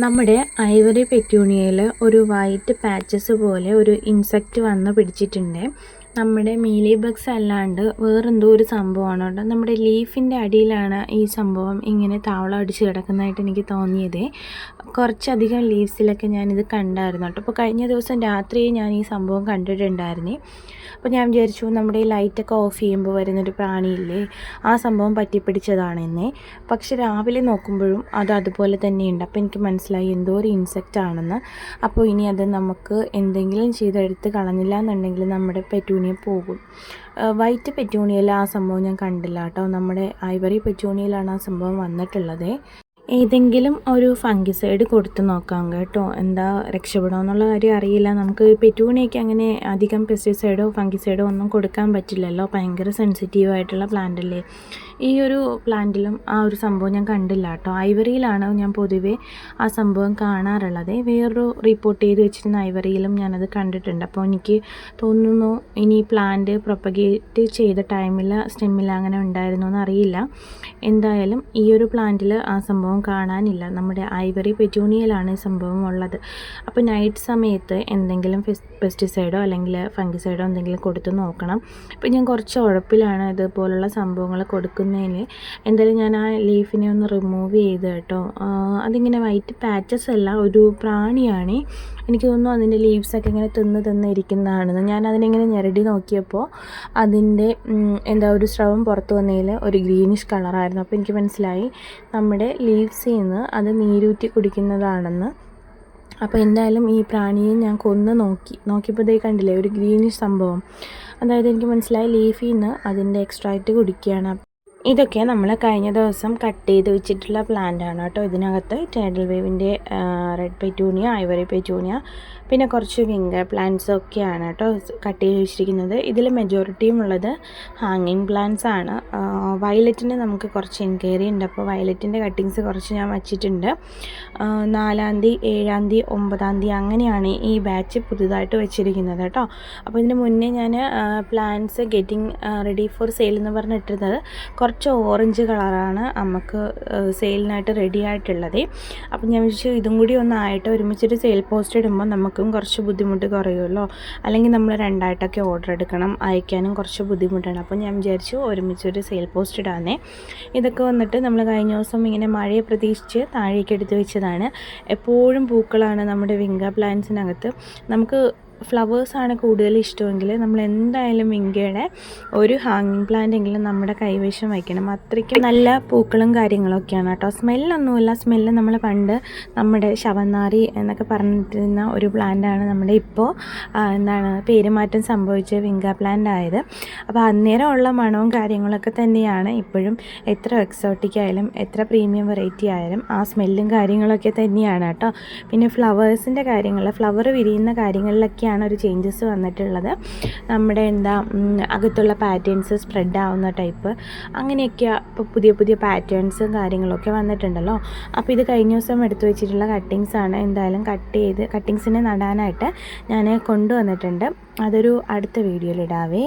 നമ്മുടെ ഐവറി പെറ്റൂണിയയിൽ ഒരു white patches പോലെ ഒരു ഇൻസെക്റ്റ് വന്ന് പിടിച്ചിട്ടുണ്ട്. നമ്മുടെ മീലി ബഗ്സ് അല്ലാണ്ട് വേറെന്തോ ഒരു സംഭവമാണ് കേട്ടോ. നമ്മുടെ ലീഫിൻ്റെ അടിയിലാണ് ഈ സംഭവം ഇങ്ങനെ താവളം അടിച്ച് കിടക്കുന്നതായിട്ട് എനിക്ക് തോന്നിയത്. കുറച്ചധികം ലീവ്സിലൊക്കെ ഞാനിത് കണ്ടായിരുന്നു കേട്ടോ. അപ്പോൾ കഴിഞ്ഞ ദിവസം രാത്രി ഞാൻ ഈ സംഭവം കണ്ടിട്ടുണ്ടായിരുന്നേ. അപ്പോൾ ഞാൻ വിചാരിച്ചു നമ്മുടെ ഈ ലൈറ്റൊക്കെ ഓഫ് ചെയ്യുമ്പോൾ വരുന്നൊരു പ്രാണിയില്ലേ, ആ സംഭവം പറ്റിപ്പിടിച്ചതാണെന്നേ. പക്ഷെ രാവിലെ നോക്കുമ്പോഴും അത് അതുപോലെ തന്നെയുണ്ട്. അപ്പോൾ എനിക്ക് മനസ്സിലായി എന്തോ ഒരു ഇൻസെക്റ്റ് ആണെന്ന്. അപ്പോൾ ഇനി അത് നമുക്ക് എന്തെങ്കിലും ചെയ്തെടുത്ത് കളഞ്ഞില്ല എന്നുണ്ടെങ്കിൽ നമ്മുടെ പെറ്റൂണിയ പോകും. വൈറ്റ് പെറ്റൂണിയയിൽ ആ സംഭവം ഞാൻ കണ്ടില്ല കേട്ടോ. നമ്മുടെ ഐവറി പെറ്റൂണിയയിലാണ് ആ സംഭവം വന്നിട്ടുള്ളത്. ഏതെങ്കിലും ഒരു ഫംഗിസൈഡ് കൊടുത്ത് നോക്കാം കേട്ടോ, എന്താ രക്ഷപ്പെടുമോ എന്നുള്ള കാര്യം അറിയില്ല. നമുക്ക് പെറ്റൂണിയൊക്കെ അങ്ങനെ അധികം പെസ്റ്റിസൈഡോ ഫംഗിസൈഡോ ഒന്നും കൊടുക്കാൻ പറ്റില്ലല്ലോ, ഭയങ്കര സെൻസിറ്റീവായിട്ടുള്ള പ്ലാന്റ് അല്ലേ. ഈ ഒരു പ്ലാന്റിലും ആ ഒരു സംഭവം ഞാൻ കണ്ടില്ല കേട്ടോ. ഐവറിയിലാണ് ഞാൻ പൊതുവേ ആ സംഭവം കാണാറുള്ളത്. വേറൊരു റിപ്പോർട്ട് ചെയ്ത് വെച്ചിരുന്ന ഐവറിയിലും ഞാനത് കണ്ടിട്ടുണ്ട്. അപ്പോൾ എനിക്ക് തോന്നുന്നു ഇനി പ്ലാന്റ് പ്രൊപ്പഗേറ്റ് ചെയ്ത ടൈമിൽ സ്റ്റെമ്മിൽ അങ്ങനെ ഉണ്ടായിരുന്നു എന്നറിയില്ല. എന്തായാലും ഈ ഒരു പ്ലാന്റിൽ ആ സംഭവം കാണാനില്ല. നമ്മുടെ ഐവറി പെറ്റൂണിയയിലാണ് ഈ സംഭവം ഉള്ളത്. അപ്പോൾ നൈറ്റ് സമയത്ത് എന്തെങ്കിലും പെസ്റ്റിസൈഡോ അല്ലെങ്കിൽ ഫംഗിസൈഡോ എന്തെങ്കിലും കൊടുത്ത് നോക്കണം. ഇപ്പോൾ ഞാൻ കുറച്ച് ഉഴപ്പിലാണ് ഇതുപോലുള്ള സംഭവങ്ങൾ കൊടുക്കുന്നതിന്. എന്തായാലും ഞാൻ ആ ലീഫിനെ ഒന്ന് റിമൂവ് ചെയ്ത് കേട്ടോ. അതിങ്ങനെ വൈറ്റ് പാച്ചസ് അല്ല, ഒരു പ്രാണിയാണ്. എനിക്ക് തോന്നുന്നു അതിൻ്റെ ലീവ്സൊക്കെ ഇങ്ങനെ തിന്ന് ഇരിക്കുന്നതാണെന്ന്. ഞാൻ അതിനിങ്ങനെ ഞെരടി നോക്കിയപ്പോൾ അതിൻ്റെ ഒരു സ്രവം പുറത്ത് വന്നതിൽ ഒരു ഗ്രീനിഷ് കളറായിരുന്നു. അപ്പോൾ എനിക്ക് മനസ്സിലായി നമ്മുടെ ലീവ്സിൽ നിന്ന് അത് നീരൂറ്റി കുടിക്കുന്നതാണെന്ന്. അപ്പോൾ എന്തായാലും ഈ പ്രാണിയെ ഞാൻ കൊന്ന് നോക്കിയപ്പോൾ ഇതേ കണ്ടില്ലേ ഒരു ഗ്രീനിഷ് സംഭവം. അതായത് എനിക്ക് മനസ്സിലായി ലീഫിൽ നിന്ന് അതിൻ്റെ എക്സ്ട്രാക്റ്റ് കുടിക്കുകയാണ്. ഇതൊക്കെ നമ്മൾ കഴിഞ്ഞ ദിവസം കട്ട് ചെയ്ത് വെച്ചിട്ടുള്ള പ്ലാന്റ് ആണ് കേട്ടോ. ഇതിനകത്ത് ടൈഡൽ വേവിൻ്റെ റെഡ് പെറ്റൂണിയ, ഐവറി പെറ്റൂണിയ, പിന്നെ കുറച്ച് വിംഗർ പ്ലാന്റ്സ് ഒക്കെയാണ് കേട്ടോ കട്ട് ചെയ്ത് വെച്ചിരിക്കുന്നത്. ഇതിൽ മെജോറിറ്റിയും ഉള്ളത് ഹാങ്ങിങ് പ്ലാന്റ്സ് ആണ്. വയലറ്റിന് നമുക്ക് കുറച്ച് എൻക്വയറി ഉണ്ട്. അപ്പോൾ വയലറ്റിൻ്റെ കട്ടിങ്സ് കുറച്ച് ഞാൻ വച്ചിട്ടുണ്ട്. 4-ാം തീയതി, 7-ാം തീയതി, 9-ാം തീയതി അങ്ങനെയാണ് ഈ ബാച്ച് പുതുതായിട്ട് വെച്ചിരിക്കുന്നത് കേട്ടോ. അപ്പോൾ ഇതിന് മുന്നേ ഞാൻ plants getting ready for sale എന്ന് പറഞ്ഞിട്ടിരുന്നത് കുറച്ച് ഓറഞ്ച് കളറാണ് നമുക്ക് സെയിലിനായിട്ട് റെഡി ആയിട്ടുള്ളത്. അപ്പം ഞാൻ വിചാരിച്ചു ഇതും കൂടി ഒന്നായിട്ട് ഒരുമിച്ചൊരു സെയിൽ പോസ്റ്റ് ഇടുമ്പോൾ നമുക്കും കുറച്ച് ബുദ്ധിമുട്ട് കുറയുമല്ലോ. അല്ലെങ്കിൽ നമ്മൾ രണ്ടായിട്ടൊക്കെ ഓർഡർ എടുക്കണം, അയക്കാനും കുറച്ച് ബുദ്ധിമുട്ടാണ്. അപ്പോൾ ഞാൻ വിചാരിച്ചു ഒരുമിച്ചൊരു സെയിൽ പോസ്റ്റ് ഇടാനേ. ഇതൊക്കെ വന്നിട്ട് നമ്മൾ കഴിഞ്ഞ ദിവസം ഇങ്ങനെ മഴയെ പ്രതീക്ഷിച്ച് താഴേക്ക് എടുത്ത് വെച്ചതാണ്. എപ്പോഴും പൂക്കളാണ് നമ്മുടെ വിംഗ പ്ലാന്റ്സിനകത്ത്. നമുക്ക് ഫ്ലവേഴ്സാണ് കൂടുതൽ ഇഷ്ടമെങ്കിൽ നമ്മൾ എന്തായാലും വിങ്കയുടെ ഒരു ഹാങ്ങിങ് പ്ലാന്റ് എങ്കിലും നമ്മുടെ കൈവശം വയ്ക്കണം. അത്രയ്ക്കും നല്ല പൂക്കളും കാര്യങ്ങളൊക്കെയാണ് കേട്ടോ. സ്മെല്ലൊന്നുമില്ല. സ്മെല്ല് നമ്മൾ പണ്ട് നമ്മുടെ ശവന്നാറി എന്നൊക്കെ പറഞ്ഞിരുന്ന ഒരു പ്ലാന്റാണ് നമ്മുടെ ഇപ്പോൾ പേരുമാറ്റം സംഭവിച്ച വിങ്ക പ്ലാന്റ് ആയത്. അപ്പോൾ അന്നേരമുള്ള മണവും കാര്യങ്ങളൊക്കെ തന്നെയാണ് ഇപ്പോഴും. എത്ര എക്സോട്ടിക് ആയാലും എത്ര പ്രീമിയം വെറൈറ്റി ആയാലും ആ സ്മെല്ലും കാര്യങ്ങളൊക്കെ തന്നെയാണ് കേട്ടോ. പിന്നെ ഫ്ലവേഴ്സിൻ്റെ കാര്യങ്ങൾ, ഫ്ലവർ വിരിയുന്ന കാര്യങ്ങളിലൊക്കെ ഒരു ചേഞ്ചസ് വന്നിട്ടുള്ളത്. നമ്മുടെ അകത്തുള്ള പാറ്റേൺസ് സ്പ്രെഡ് ആവുന്ന ടൈപ്പ് അങ്ങനെയൊക്കെ ഇപ്പോൾ പുതിയ പാറ്റേൺസും കാര്യങ്ങളൊക്കെ വന്നിട്ടുണ്ടല്ലോ. അപ്പോൾ ഇത് കഴിഞ്ഞ ദിവസം എടുത്തു വെച്ചിട്ടുള്ള കട്ടിങ്സാണ്. എന്തായാലും കട്ടിങ്സിനെ നടാനായിട്ട് ഞാൻ കൊണ്ടുവന്നിട്ടുണ്ട്. അതൊരു അടുത്ത വീഡിയോയിൽ ഇടാവേ.